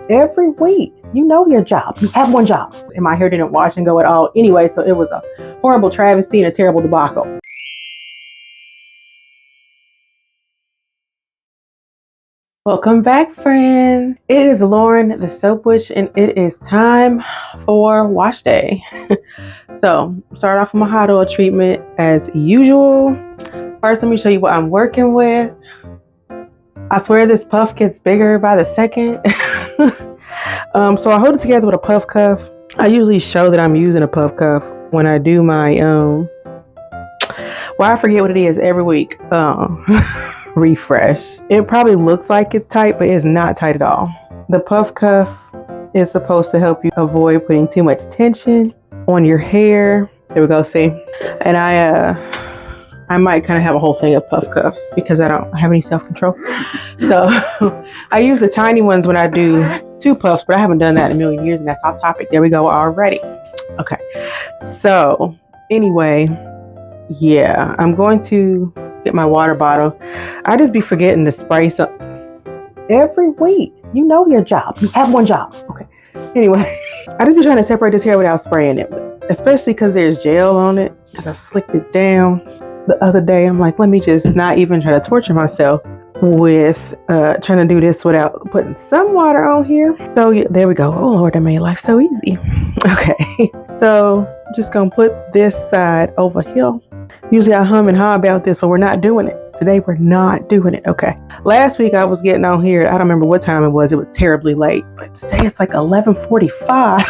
every week. You know your job. You have one job. And my hair didn't wash and go at all anyway, so it was a horrible travesty and a terrible debacle. Welcome back, friends. It is Lauren the Soap Witch, and it is time for wash day. So, start off with my hot oil treatment as usual. First, let me show you what I'm working with. I swear this puff gets bigger by the second. So I hold it together with a puff cuff. I usually show that I'm using a puff cuff when I do my I forget what it is every week. Refresh. It probably looks like it's tight, but it's not tight at all. The puff cuff is supposed to help you avoid putting too much tension on your hair. There we go, see? And I might kind of have a whole thing of puff cuffs because I don't have any self-control. So I use the tiny ones when I do 2 puffs, but I haven't done that in a million years, and that's off topic. There we go already. Okay. So anyway, yeah, I'm going to get my water bottle. I just be forgetting to spray some every week. You know your job. You have one job. Okay. Anyway, I just be trying to separate this hair without spraying it, especially because there's gel on it, because I slicked it down the other day. I'm like, let me just not even try to torture myself with trying to do this without putting some water on here. So yeah, there we go. Oh Lord, that made life so easy. Okay, so just gonna put this side over here. Usually I hum and haw about this, but we're not doing it. Today we're not doing it. Okay. Last week I was getting on here. I don't remember what time it was. It was terribly late. But today it's like 11:45.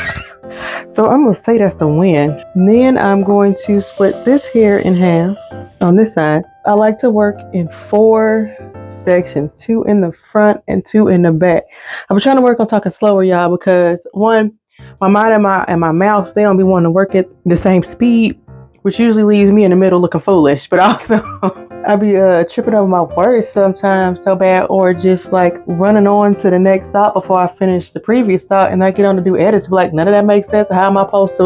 So I'm going to say that's a win. Then I'm going to split this hair in half on this side. I like to work in 4 sections. 2 in the front and 2 in the back. I'm trying to work on talking slower, y'all, because one, my mind and my mouth, they don't be wanting to work at the same speed, which usually leaves me in the middle looking foolish. But also, I be tripping over my words sometimes so bad, or just like running on to the next thought before I finish the previous thought, and I get on to do edits. Be like, none of that makes sense. How am I supposed to,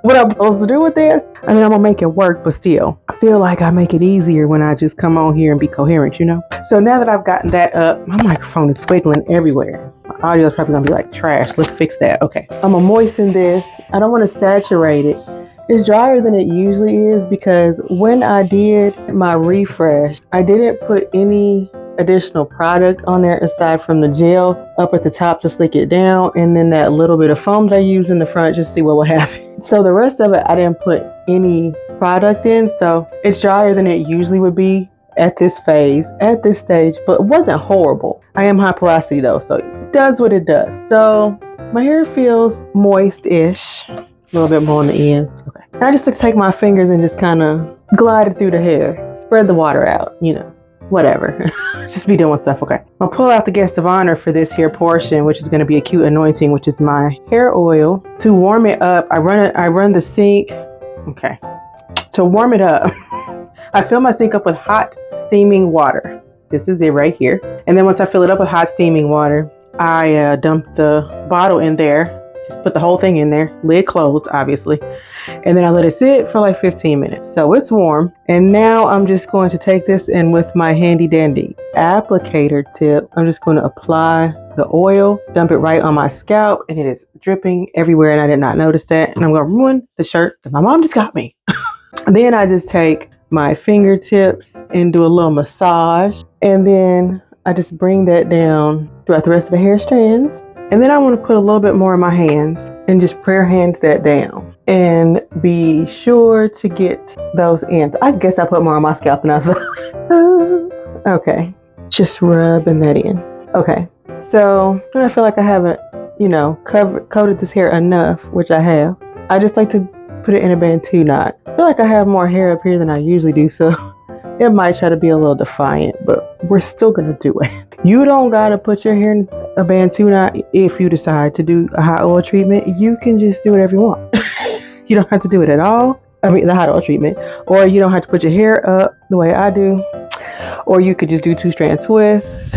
what I'm supposed to do with this? I mean, I'm gonna make it work, but still, I feel like I make it easier when I just come on here and be coherent, you know? So now that I've gotten that up, my microphone is wiggling everywhere. My audio is probably gonna be like trash. Let's fix that. Okay, I'm gonna moisten this. I don't want to saturate it. It's drier than it usually is because when I did my refresh, I didn't put any additional product on there aside from the gel up at the top to slick it down, and then that little bit of foam that I used in the front just to see what will happen. So the rest of it, I didn't put any product in, so it's drier than it usually would be at this phase, at this stage, but it wasn't horrible. I am high porosity though, so it does what it does. So my hair feels moist-ish. A little bit more on the ends. Okay. And I just take my fingers and just kind of glide it through the hair. Spread the water out, you know, whatever. Just be doing stuff. Okay. I'll pull out the guest of honor for this here portion, which is going to be Acute Anointing, which is my hair oil. To warm it up, I run the sink. Okay. To warm it up, I fill my sink up with hot steaming water. This is it right here. And then once I fill it up with hot steaming water, I dump the bottle in there. Just put the whole thing in there, lid closed, obviously. And then I let it sit for like 15 minutes. So it's warm. And now I'm just going to take this and with my handy dandy applicator tip, I'm just going to apply the oil, dump it right on my scalp, and it is dripping everywhere. And I did not notice that. And I'm going to ruin the shirt that my mom just got me. Then I just take my fingertips and do a little massage. And then I just bring that down throughout the rest of the hair strands. And then I want to put a little bit more in my hands and just prayer hands that down. And be sure to get those ends. I guess I put more on my scalp than I thought. Okay. Just rubbing that in. Okay. So when I feel like I haven't, you know, coated this hair enough, which I have, I just like to put it in a bantu knot. I feel like I have more hair up here than I usually do, so it might try to be a little defiant, but we're still going to do it. You don't got to put your hair in a bantu knot if you decide to do a hot oil treatment. You can just do whatever you want. You don't have to do it at all. I mean, the hot oil treatment. Or you don't have to put your hair up the way I do. Or you could just do 2-strand twists.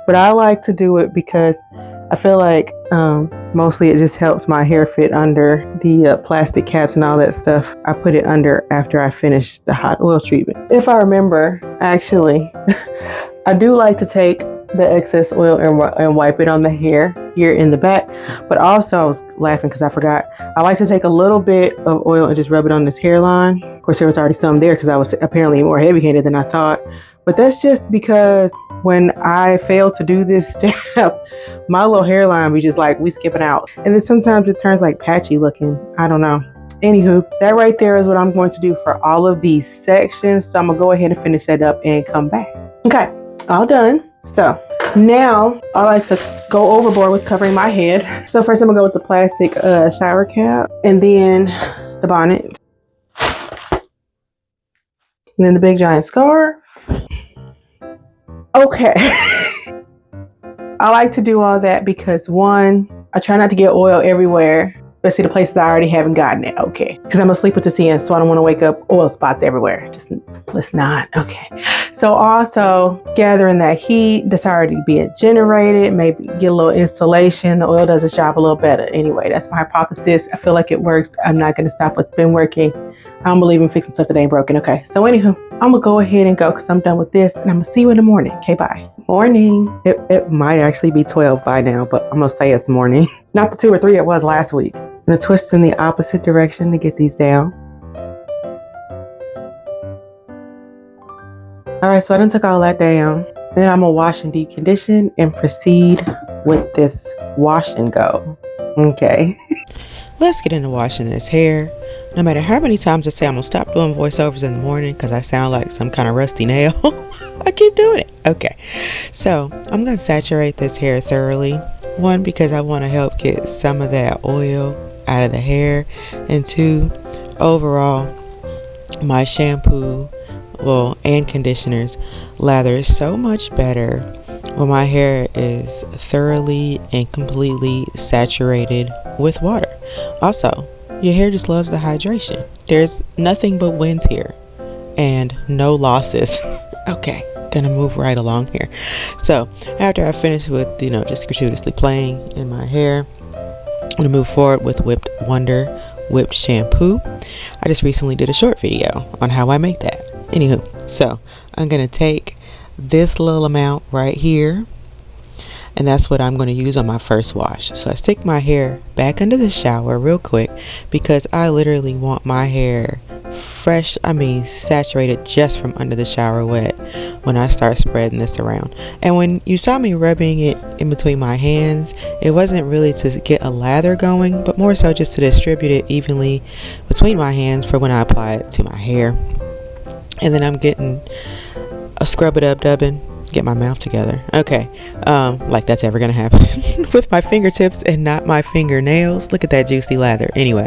But I like to do it because I feel like mostly it just helps my hair fit under the plastic caps and all that stuff. I put it under after I finish the hot oil treatment. If I remember, actually, I do like to take the excess oil and wipe it on the hair here in the back. But also, I was laughing because I forgot. I like to take a little bit of oil and just rub it on this hairline. Of course, there was already some there because I was apparently more heavy-handed than I thought. But that's just because when I fail to do this step, my little hairline be just like, we skipping out. And then sometimes it turns like patchy looking. I don't know. Anywho, that right there is what I'm going to do for all of these sections. So I'm gonna go ahead and finish that up and come back. Okay, all done. So now I like to go overboard with covering my head. So first I'm gonna go with the plastic shower cap, and then the bonnet, and then the big giant scarf. Okay. I like to do all that because one, I try not to get oil everywhere, especially the places I already haven't gotten it. Okay. Because I'm going to sleep with this in, so I don't want to wake up oil spots everywhere. Just let's not. Okay. So also gathering that heat that's already being generated, maybe get a little installation. The oil does its job a little better. Anyway, that's my hypothesis. I feel like it works. I'm not going to stop what's been working. I don't believe in fixing stuff that ain't broken. Okay. So anywho, I'm going to go ahead and go because I'm done with this, and I'm going to see you in the morning. Okay, bye. Morning. It might actually be 12 by now, but I'm going to say it's morning. Not the 2 or 3 it was last week. I'm going to twist in the opposite direction to get these down. All right, so I done took all that down. Then I'm going to wash and deep condition and proceed with this wash and go. Okay. Let's get into washing this hair. No matter how many times I say I'm going to stop doing voiceovers in the morning because I sound like some kind of rusty nail, I keep doing it. Okay, so I'm going to saturate this hair thoroughly. One, because I want to help get some of that oil out of the hair. And two, overall, my shampoo, and conditioners lather so much better when my hair is thoroughly and completely saturated with water. Also, your hair just loves the hydration. There's nothing but wins here and no losses. Okay, gonna move right along here. So after I finish with, just gratuitously playing in my hair, I'm gonna move forward with Whipped Wonder Whipped Shampoo. I just recently did a short video on how I make that. Anywho, so I'm gonna take this little amount right here, and that's what I'm going to use on my first wash. So I stick my hair back under the shower real quick because I literally want my hair fresh, saturated just from under the shower wet when I start spreading this around. And when you saw me rubbing it in between my hands, it wasn't really to get a lather going, but more so just to distribute it evenly between my hands for when I apply it to my hair. And then I'm getting a scrub it up dubbing. Get my mouth together. Okay, like that's ever gonna happen with my fingertips and not my fingernails. Look at that juicy lather. Anyway,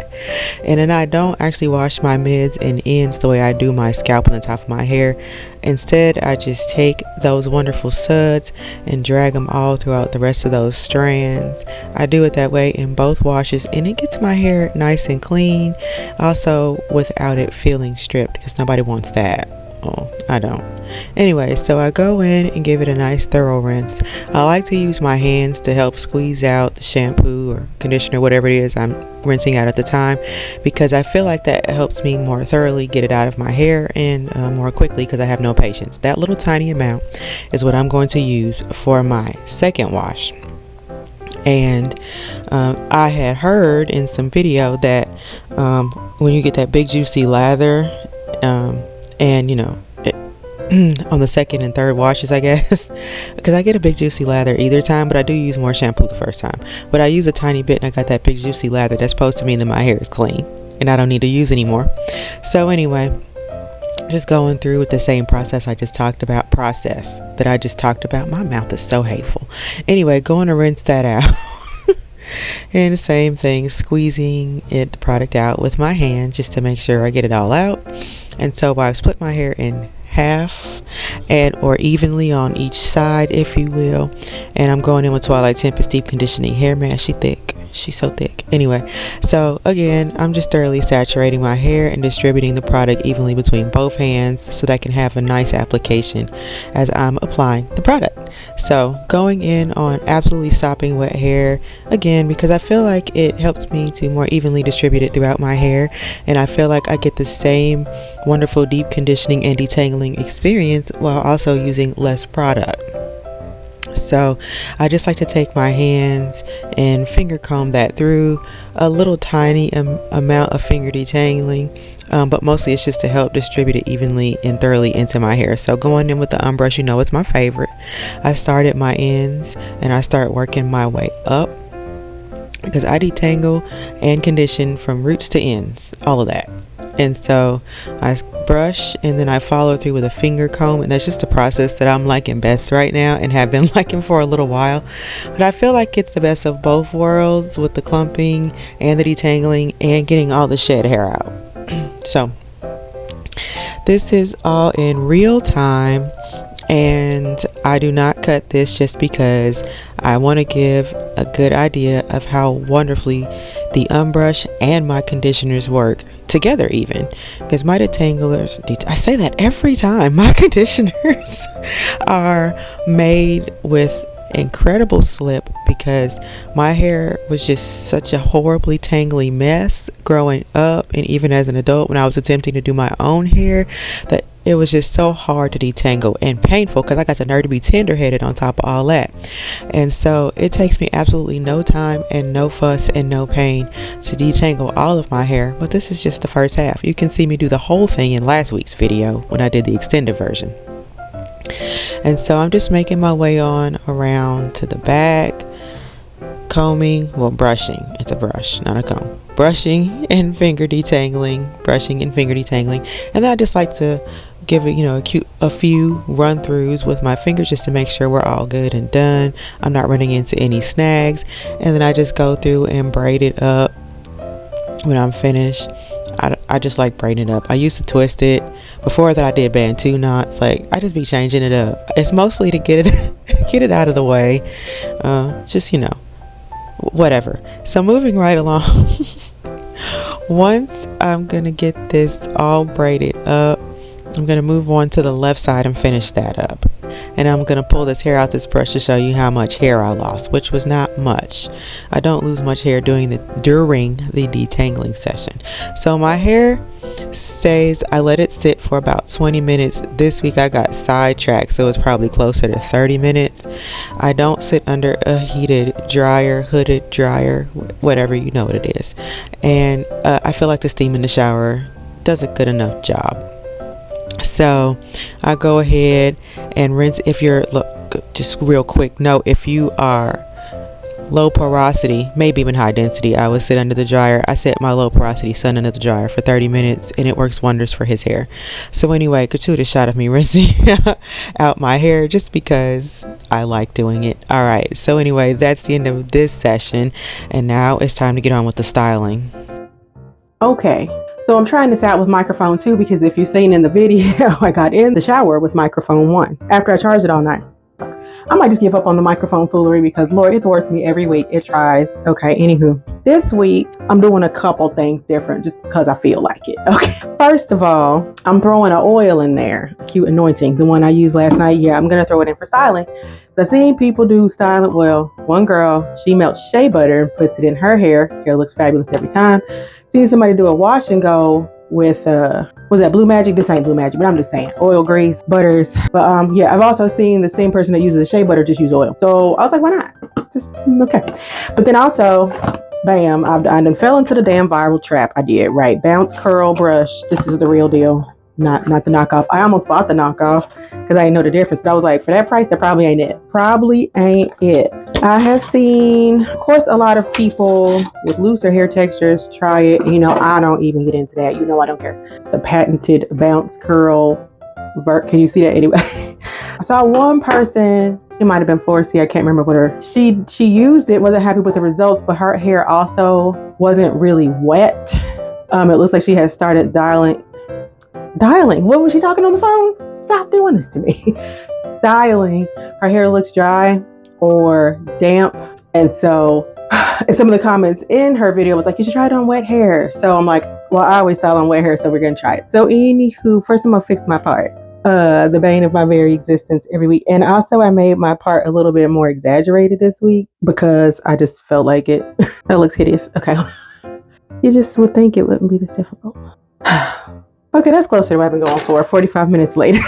and then I don't actually wash my mids and ends the way I do my scalp and the top of my hair. Instead, I just take those wonderful suds and drag them all throughout the rest of those strands. I do it that way in both washes, and it gets my hair nice and clean, also without it feeling stripped, because nobody wants that. Oh, I don't. Anyway, so I go in and give it a nice thorough rinse. I like to use my hands to help squeeze out the shampoo or conditioner, whatever it is I'm rinsing out at the time, because I feel like that helps me more thoroughly get it out of my hair and more quickly, because I have no patience. That little tiny amount is what I'm going to use for my second wash. And I had heard in some video that when you get that big juicy lather, and on the second and third washes, I guess, because I get a big juicy lather either time, but I do use more shampoo the first time. But I use a tiny bit and I got that big juicy lather. That's supposed to mean that my hair is clean and I don't need to use anymore. So anyway, just going through with the same process I just talked about. My mouth is so hateful. Anyway, going to rinse that out. And the same thing, squeezing the product out with my hand just to make sure I get it all out. And so I've split my hair in half or evenly on each side, if you will. And I'm going in with Twilight Tempest Deep Conditioning Hair Mask. She's so thick. Anyway, so again, I'm just thoroughly saturating my hair and distributing the product evenly between both hands so that I can have a nice application as I'm applying the product. So going in on absolutely sopping wet hair, again, because I feel like it helps me to more evenly distribute it throughout my hair, and I feel like I get the same wonderful deep conditioning and detangling experience while also using less product. So I just like to take my hands and finger comb that through, a little tiny amount of finger detangling, but mostly it's just to help distribute it evenly and thoroughly into my hair. So going in with the brush, you know it's my favorite. I start at my ends and I start working my way up, because I detangle and condition from roots to ends, all of that. And so I brush and then I follow through with a finger comb, and that's just a process that I'm liking best right now and have been liking for a little while. But I feel like it's the best of both worlds, with the clumping and the detangling and getting all the shed hair out. So this is all in real time, and I do not cut this just because I want to give a good idea of how wonderfully the unbrush and my conditioners work together, even because my detanglers, I say that every time, my conditioners are made with incredible slip, because my hair was just such a horribly tangly mess growing up, and even as an adult when I was attempting to do my own hair, that it was just so hard to detangle and painful, because I got the nerve to be tender-headed on top of all that. And so it takes me absolutely no time and no fuss and no pain to detangle all of my hair. But this is just the first half. You can see me do the whole thing in last week's video when I did the extended version. And so I'm just making my way on around to the back, combing, well, brushing. It's a brush, not a comb. Brushing and finger detangling, brushing and finger detangling. And then I just like to give it, a few run throughs with my fingers just to make sure we're all good and done. I'm not running into any snags. And then I just go through and braid it up when I'm finished. I just like braiding it up. I used to twist it. Before that I did band 2 knots. Like, I just be changing it up. It's mostly to get it out of the way. Just, whatever. So moving right along. Once I'm gonna get this all braided up, I'm gonna move on to the left side and finish that up. And I'm gonna pull this hair out this brush to show you how much hair I lost, which was not much. I don't lose much hair during the detangling session. So my hair stays, I let it sit for about 20 minutes. This week I got sidetracked, so it's probably closer to 30 minutes. I don't sit under a heated dryer, hooded dryer, whatever, you know what it is. And I feel like the steam in the shower does a good enough job. So I go ahead and rinse. Just real quick note, if you are low porosity, maybe even high density, I would sit under the dryer. I set my low porosity son under the dryer for 30 minutes and it works wonders for his hair. So anyway, gratuitous shot of me rinsing out my hair just because I like doing it. All right, so anyway, that's the end of this session, and now it's time to get on with the styling. Okay, so I'm trying this out with microphone 2 because if you've seen in the video, I got in the shower with microphone 1 after I charged it all night. I might just give up on the microphone foolery because, Lord, it thwarts me every week. It tries. Okay, anywho. This week, I'm doing a couple things different just because I feel like it. Okay. First of all, I'm throwing an oil in there. Acute Anointing, the one I used last night. Yeah, I'm going to throw it in for styling. I've seen people do styling. Well, one girl, she melts shea butter and puts it in her hair. Hair looks fabulous every time. Seen somebody do a wash and go with was that Blue Magic? This ain't Blue Magic, but I'm just saying oil, grease, butters. But yeah, I've also seen the same person that uses the shea butter just use oil. So I was like, why not? It's just okay. But then also, bam, I done fell into the damn viral trap. I did, right? Bounce curl brush. This is the real deal, not the knockoff. I almost bought the knockoff because I didn't know the difference. But I was like, for that price, that probably ain't it. Probably ain't it. I have seen, of course, a lot of people with looser hair textures try it. I don't even get into that. I don't care. The patented bounce curl vert. Can you see that anyway? I saw one person, it might have been Porosity, I can't remember what her. She used it, wasn't happy with the results, but her hair also wasn't really wet. It looks like she had started dialing. What was she talking on the phone? Stop doing this to me. Styling. Her hair looks dry or damp, and so some of the comments in her video was like, you should try it on wet hair. So I'm like, well, I always style on wet hair, so we're gonna try it. So anywho, first I'm gonna fix my part, the bane of my very existence every week. And also I made my part a little bit more exaggerated this week because I just felt like it. That looks hideous. Okay. You just would think it wouldn't be this difficult. Okay, that's closer to what I've been going for 45 minutes later.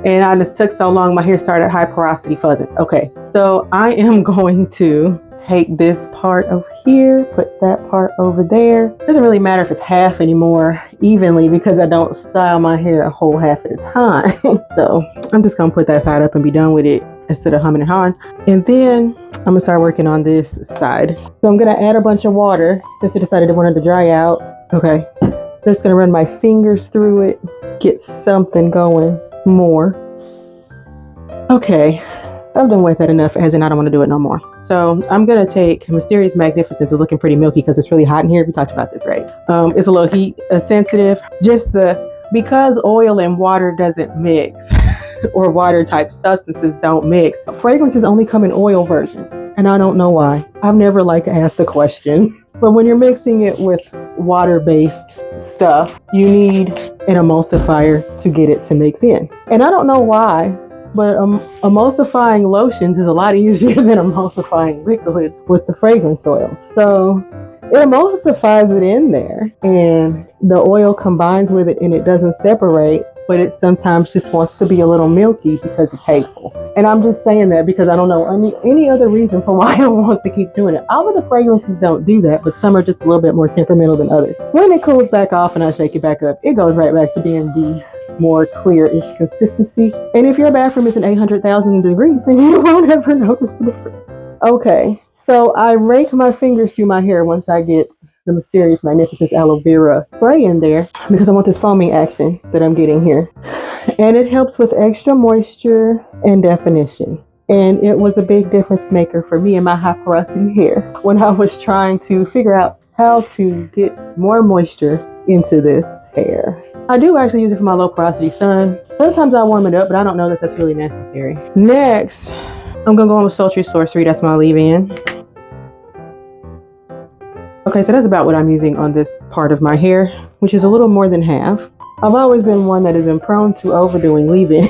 And I just took so long, my hair started high porosity fuzzing. Okay, so I am going to take this part over here, put that part over there. It doesn't really matter if it's half anymore evenly because I don't style my hair a whole half at a time. So I'm just gonna put that side up and be done with it instead of humming and hawing. And then I'm gonna start working on this side. So I'm gonna add a bunch of water since I decided I wanted to dry out. Okay, I'm just gonna run my fingers through it, get something going more. Okay, I've done with that enough, as in I don't want to do it no more. So I'm gonna take Mysterious Magnificence. It's looking pretty milky because it's really hot in here. We talked about this, right? It's a little heat sensitive. Because oil and water doesn't mix, or water type substances don't mix, fragrances only come in oil version, and I don't know why. I've never asked the question. But when you're mixing it with water-based stuff, you need an emulsifier to get it to mix in. And I don't know why, but emulsifying lotions is a lot easier than emulsifying liquids with the fragrance oil. So it emulsifies it in there, and the oil combines with it, and it doesn't separate, but it sometimes just wants to be a little milky because it's hateful. And I'm just saying that because I don't know any other reason for why it wants to keep doing it. All of the fragrances don't do that, but some are just a little bit more temperamental than others. When it cools back off and I shake it back up, it goes right back to being the more clear-ish consistency. And if your bathroom isn't 800,000 degrees, then you won't ever notice the difference. Okay, so I rake my fingers through my hair once I get the Mysterious Magnificence Aloe Vera spray in there because I want this foaming action that I'm getting here. And it helps with extra moisture and definition. And it was a big difference maker for me and my high porosity hair when I was trying to figure out how to get more moisture into this hair. I do actually use it for my low porosity sun. Sometimes I warm it up, but I don't know that that's really necessary. Next, I'm gonna go on with Sultry Sorcery. That's my leave-in. Okay, so that's about what I'm using on this part of my hair, which is a little more than half. I've always been one that has been prone to overdoing leave-in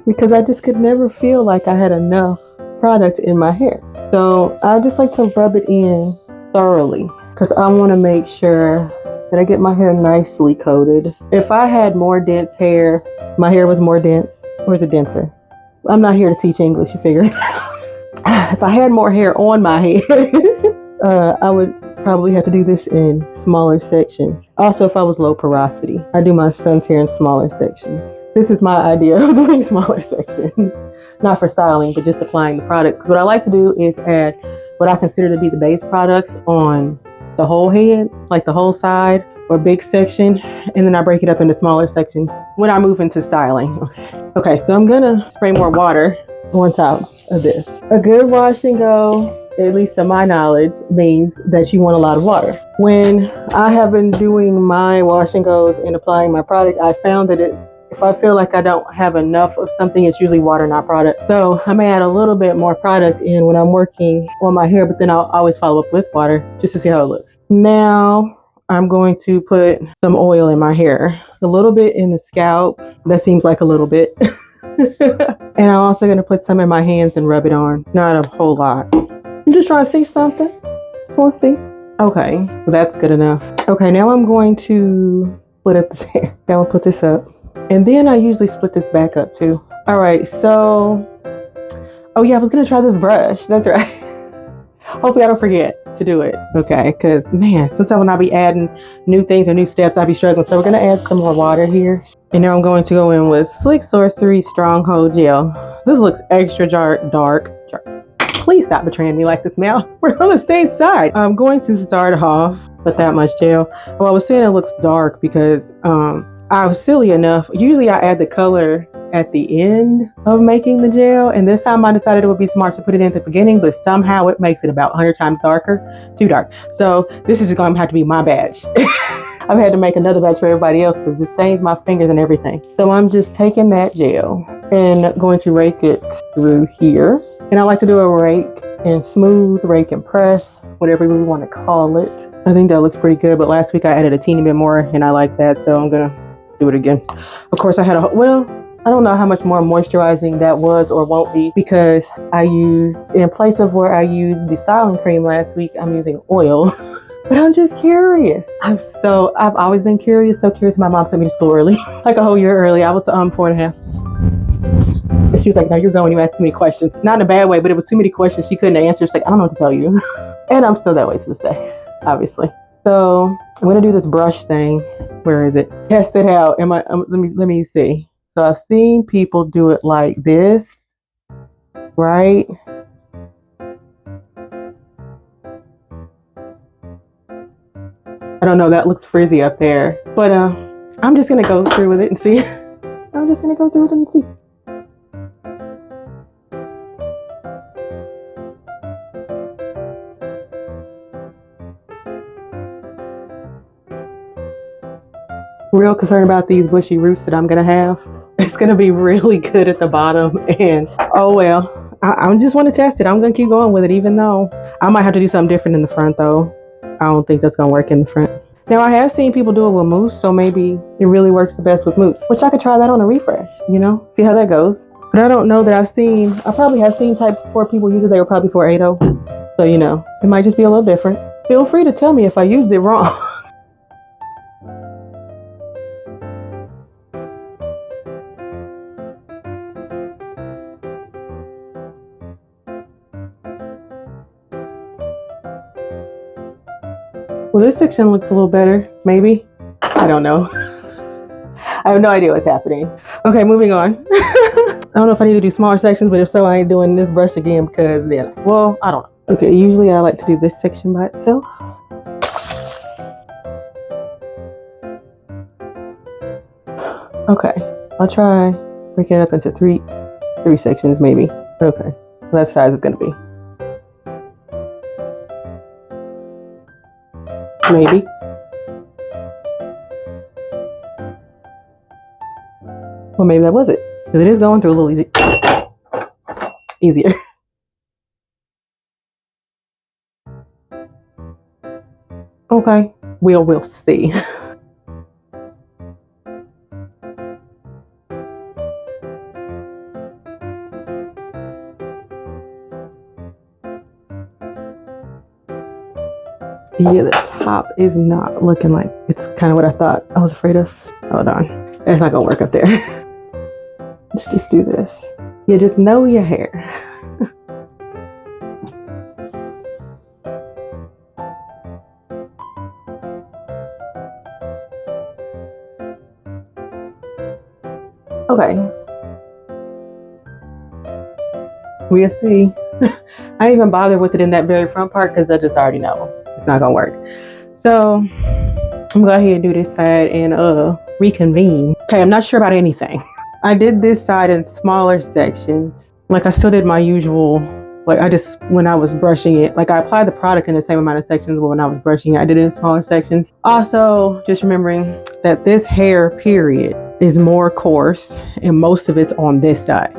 because I just could never feel like I had enough product in my hair. So I just like to rub it in thoroughly because I want to make sure that I get my hair nicely coated. If I had more dense hair, my hair was more dense, or is it denser? I'm not here to teach English, you figure it out. If I had more hair on my head, I would probably have to do this in smaller sections. Also, if I was low porosity, I do my son's hair in smaller sections. This is my idea of doing smaller sections. Not for styling, but just applying the product. What I like to do is add what I consider to be the base products on the whole head, like the whole side or big section, and then I break it up into smaller sections when I move into styling. Okay, so I'm gonna spray more water on top of this. A good wash and go, at least to my knowledge, means that you want a lot of water. When I have been doing my wash and goes and applying my product, I found that if I feel like I don't have enough of something, it's usually water, not product. So I may add a little bit more product in when I'm working on my hair, but then I'll always follow up with water just to see how it looks. Now I'm going to put some oil in my hair, a little bit in the scalp. That seems like a little bit. And I'm also going to put some in my hands and rub it on. Not a whole lot. I'm just trying to see something. Just want to see. Okay, so that's good enough. Okay, now I'm going to split up this hair. Now I'll put this up. And then I usually split this back up too. All right, so, oh yeah, I was going to try this brush. That's right. Hopefully I don't forget to do it. Okay, because man, sometimes when I be adding new things or new steps, I be struggling. So we're going to add some more water here. And now I'm going to go in with Slick Sorcery Stronghold Gel. This looks extra dark. Please stop betraying me like this now. We're on the same side. I'm going to start off with that much gel. Well, I was saying it looks dark because I was silly enough. Usually I add the color at the end of making the gel, and this time I decided it would be smart to put it in at the beginning, but somehow it makes it about 100 times darker. Too dark. So this is going to have to be my batch. I've had to make another batch for everybody else because it stains my fingers and everything. So I'm just taking that gel and going to rake it through here. And I like to do a rake and smooth, rake and press, whatever we want to call it. I think that looks pretty good, but last week I added a teeny bit more and I like that, so I'm gonna do it again. Of course I had I don't know how much more moisturizing that was or won't be because I used, in place of where I used the styling cream last week, I'm using oil. But I'm just curious. I've always been curious, so curious. My mom sent me to school early, like a whole year early. I was 4.5. And she was like, no, you're going, you asked too many questions. Not in a bad way, but it was too many questions she couldn't answer. She's like, I don't know what to tell you. And I'm still that way to this day, obviously. So I'm gonna do this brush thing. Where is it? Test it out. Let me see. So I've seen people do it like this, right? I don't know, that looks frizzy up there. But I'm just gonna go through with it and see. I'm just gonna go through it and see. Real concerned about these bushy roots that I'm gonna have. It's gonna be really good at the bottom, and oh well. I just want to test it. I'm gonna keep going with it, even though I might have to do something different in the front though. I don't think that's gonna work in the front. Now I have seen people do it with mousse, so maybe it really works the best with mousse. Which I could try that on a refresh, you know, see how that goes. But I don't know that I probably have seen type 4 people use it. They were probably 4.80. So you know, it might just be a little different. Feel free to tell me if I used it wrong. Well, this section looks a little better, maybe. I don't know. I have no idea what's happening. Okay, moving on. I don't know if I need to do smaller sections, but if so, I ain't doing this brush again because, yeah, well, I don't know. Okay, usually I like to do this section by itself. Okay, I'll try breaking it up into three sections, maybe. Okay, what size is gonna be? Maybe. Well, maybe that was it. Because it is going through a little easier. Okay, we'll see. Yeah, the top is not looking like it's kind of what I thought. I was afraid of. Hold on, it's not gonna work up there. Let's just do this. You just know your hair. Okay, we'll see. I didn't even bother with it in that very front part because I just already know it's not gonna work. So I'm gonna go ahead and do this side and reconvene. Okay, I'm not sure about anything. I did this side in smaller sections. Like I still did my usual, like when I was brushing it, like I applied the product in the same amount of sections, but when I was brushing it, I did it in smaller sections. Also, just remembering that this hair period is more coarse and most of it's on this side.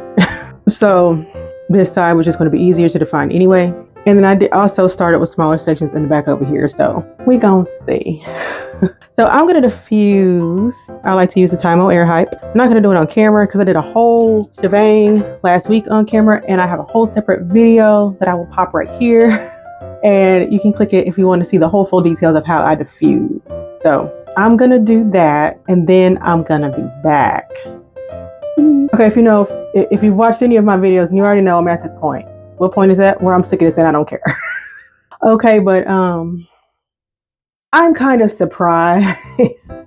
So this side was just going to be easier to define anyway. And then I did also started with smaller sections in the back over here. So we gonna see. So I'm gonna diffuse. I like to use the Tymo Air Hype. I'm not gonna do it on camera because I did a whole shebang last week on camera, and I have a whole separate video that I will pop right here. And you can click it if you want to see the whole full details of how I diffuse. So I'm gonna do that, and then I'm gonna be back. Okay, if you've watched any of my videos, and you already know I'm at this point. What point is that? Where I'm sick of this and I don't care. Okay, but I'm kind of surprised.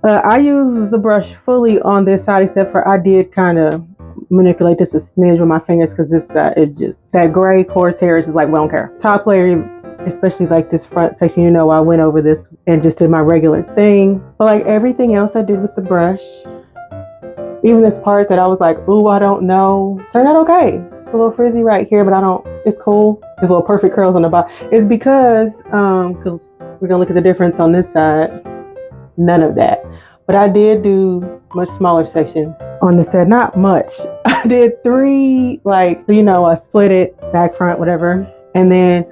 I use the brush fully on this side, except for I did kind of manipulate this a smidge with my fingers because this side, that gray coarse hair is just like, we don't care. Top layer, especially like this front section, you know, I went over this and just did my regular thing. But like everything else I did with the brush, even this part that I was like, ooh, I don't know, turned out okay. It's a little frizzy right here, but it's cool. There's little perfect curls on the bottom. It's because we're gonna look at the difference on this side. None of that. But I did do much smaller sections on this side. Not much. I did 3, like, you know, I split it, back, front, whatever. And then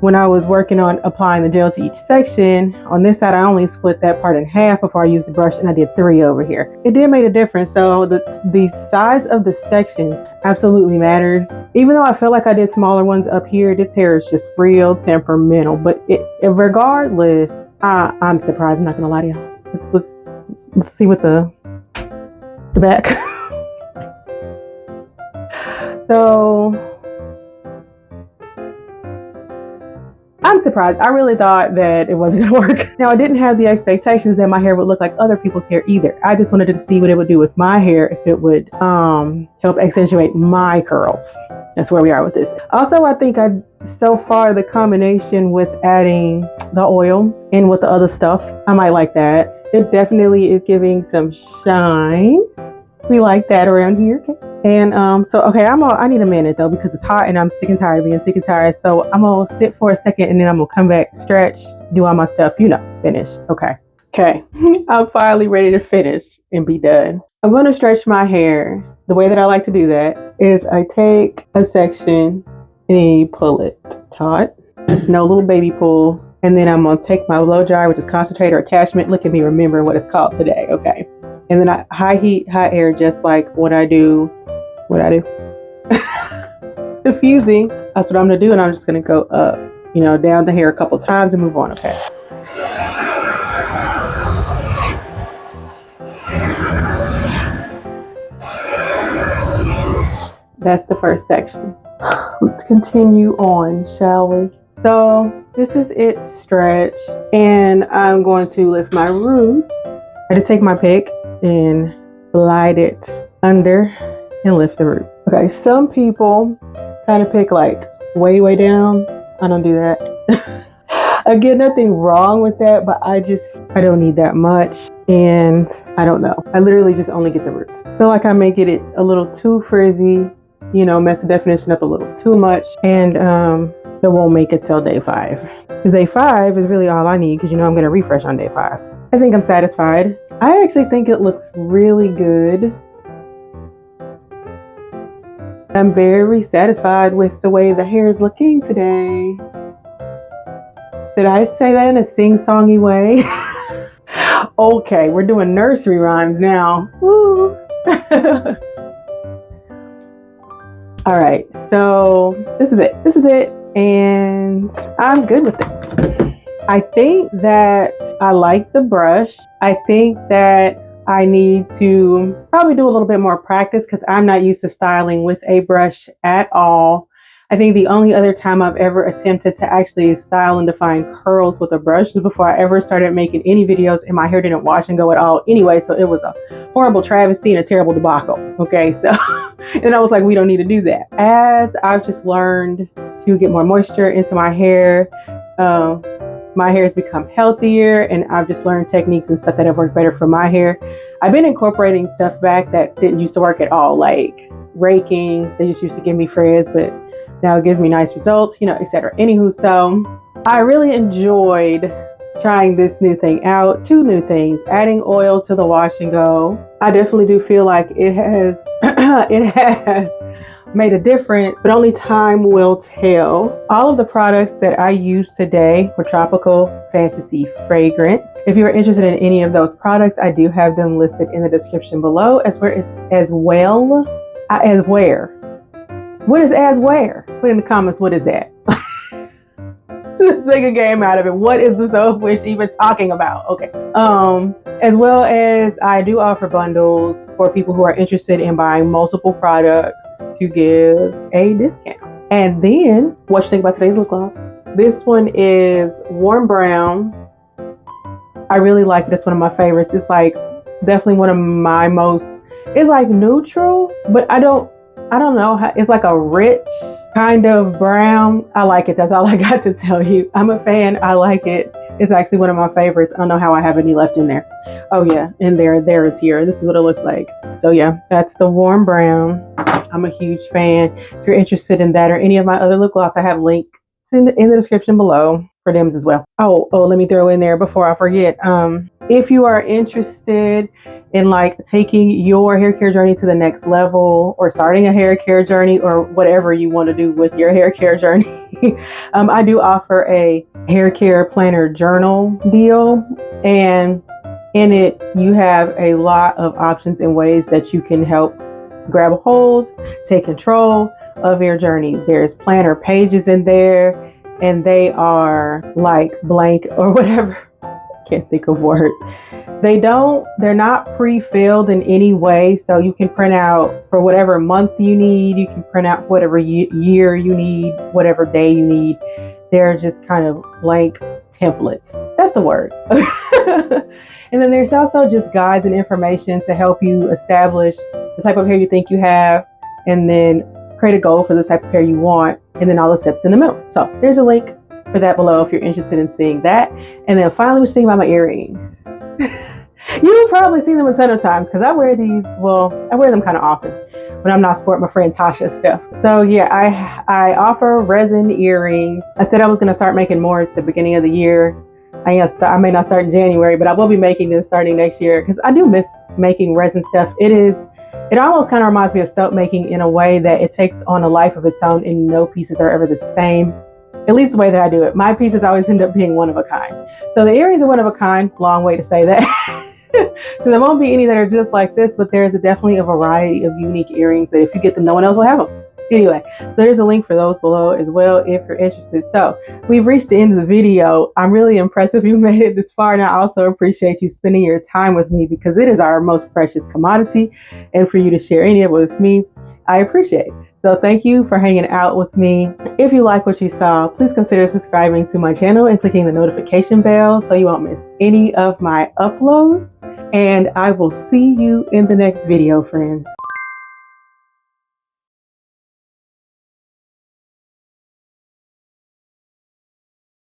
when I was working on applying the gel to each section, on this side, I only split that part in half before I used the brush, and I did 3 over here. It did make a difference. So the size of the sections absolutely matters. Even though I feel like I did smaller ones up here, this hair is just real temperamental. But regardless, I'm surprised. I'm not gonna lie to y'all. Let's see what the back. So I'm surprised. I really thought that it wasn't gonna work. Now, I didn't have the expectations that my hair would look like other people's hair either. I just wanted to see what it would do with my hair, if it would help accentuate my curls. That's where we are with this. Also, I think so far the combination with adding the oil in with the other stuffs, I might like that. It definitely is giving some shine. We like that around here. Okay. And I need a minute though, because it's hot and I'm sick and tired of being sick and tired. So I'm gonna sit for a second and then I'm gonna come back, stretch, do all my stuff, finish. Okay. I'm finally ready to finish and be done. I'm gonna stretch my hair. The way that I like to do that is I take a section and you pull it taut, little baby pull. And then I'm gonna take my blow dryer, which is concentrate or attachment. Look at me remembering what it's called today. Okay. And then I high heat, hot air, just like what I do. Diffusing. That's what I'm gonna do, and I'm just gonna go up, down the hair a couple times and move on. Okay. That's the first section. Let's continue on, shall we? So this is it stretched, and I'm going to lift my roots. I just take my pick and slide it under and lift the roots. Okay, some people kind of pick like way down. I don't do that. Again, nothing wrong with that, but I don't need that much, and I don't know. I literally just only get the roots. I feel like I may get it a little too frizzy, mess the definition up a little too much, and it won't make it till day 5. Because day 5 is really all I need, because I'm going to refresh on day 5. I think I'm satisfied. I actually think it looks really good. I'm very satisfied with the way the hair is looking today. Did I say that in a sing-songy way? Okay, we're doing nursery rhymes now. Woo! All right, so this is it, and I'm good with it. I think that I like the brush. I think that I need to probably do a little bit more practice, because I'm not used to styling with a brush at all. I think the only other time I've ever attempted to actually style and define curls with a brush was before I ever started making any videos, and my hair didn't wash and go at all anyway, so it was a horrible travesty and a terrible debacle. Okay, so and I was like, we don't need to do that. As I've just learned to get more moisture into my hair, my hair has become healthier, and I've just learned techniques and stuff that have worked better for my hair. I've been incorporating stuff back that didn't used to work at all, like raking. They just used to give me frizz, but now it gives me nice results, etc. Anywho, so I really enjoyed trying this new thing out. 2 new things: adding oil to the wash and go. I definitely do feel like it has made a difference, but only time will tell. All of the products that I used today were Tropical Fantasy Fragrance. If you are interested in any of those products, I do have them listed in the description below, as where. What is as where? Put in the comments, what is that? Let's make a game out of it. What is the soap witch even talking about? Okay. As well as I do offer bundles for people who are interested in buying multiple products to give a discount. And then, what you think about today's lip gloss? This one is warm brown. I really like it. It's one of my favorites. It's like definitely one of my most, it's like neutral, but I don't know how, it's like a rich kind of brown. I like it. That's all I got to tell you. I'm a fan. I like it. It's actually one of my favorites. I don't know how I have any left in there. Oh yeah, and there is here. This is what it looks like. So yeah, that's the warm brown. I'm a huge fan. If you're interested in that or any of my other lip gloss, I have linked in the description below for them as well. Oh, let me throw in there before I forget. If you are interested in like taking your hair care journey to the next level, or starting a hair care journey, or whatever you want to do with your hair care journey, I do offer a hair care planner journal deal, and in it you have a lot of options and ways that you can help grab a hold, take control of your journey. There's planner pages in there, and they are like blank or whatever. Can't think of words. They're not pre-filled in any way, so you can print out for whatever month you need, you can print out whatever year you need, whatever day you need. They're just kind of blank templates. That's a word. And then there's also just guides and information to help you establish the type of hair you think you have, and then create a goal for the type of hair you want, and then all the steps in the middle. So there's a link for that below if you're interested in seeing that. And then finally, what you think about my earrings? You've probably seen them a ton of times because I wear these, well, I wear them kind of often when I'm not sporting my friend Tasha's stuff. So yeah, I offer resin earrings. I said I was going to start making more at the beginning of the year. I may not start in January, but I will be making them starting next year because I do miss making resin stuff. It almost kind of reminds me of soap making in a way that it takes on a life of its own and no pieces are ever the same. At least the way that I do it. My pieces always end up being one of a kind. So the earrings are one of a kind. Long way to say that. So there won't be any that are just like this, but there's definitely a variety of unique earrings that if you get them, no one else will have them. Anyway, so there's a link for those below as well if you're interested. So we've reached the end of the video. I'm really impressed if you made it this far, and I also appreciate you spending your time with me because it is our most precious commodity, and for you to share any of it with me, I appreciate it. So thank you for hanging out with me. If you like what you saw, please consider subscribing to my channel and clicking the notification bell so you won't miss any of my uploads. And I will see you in the next video, friends.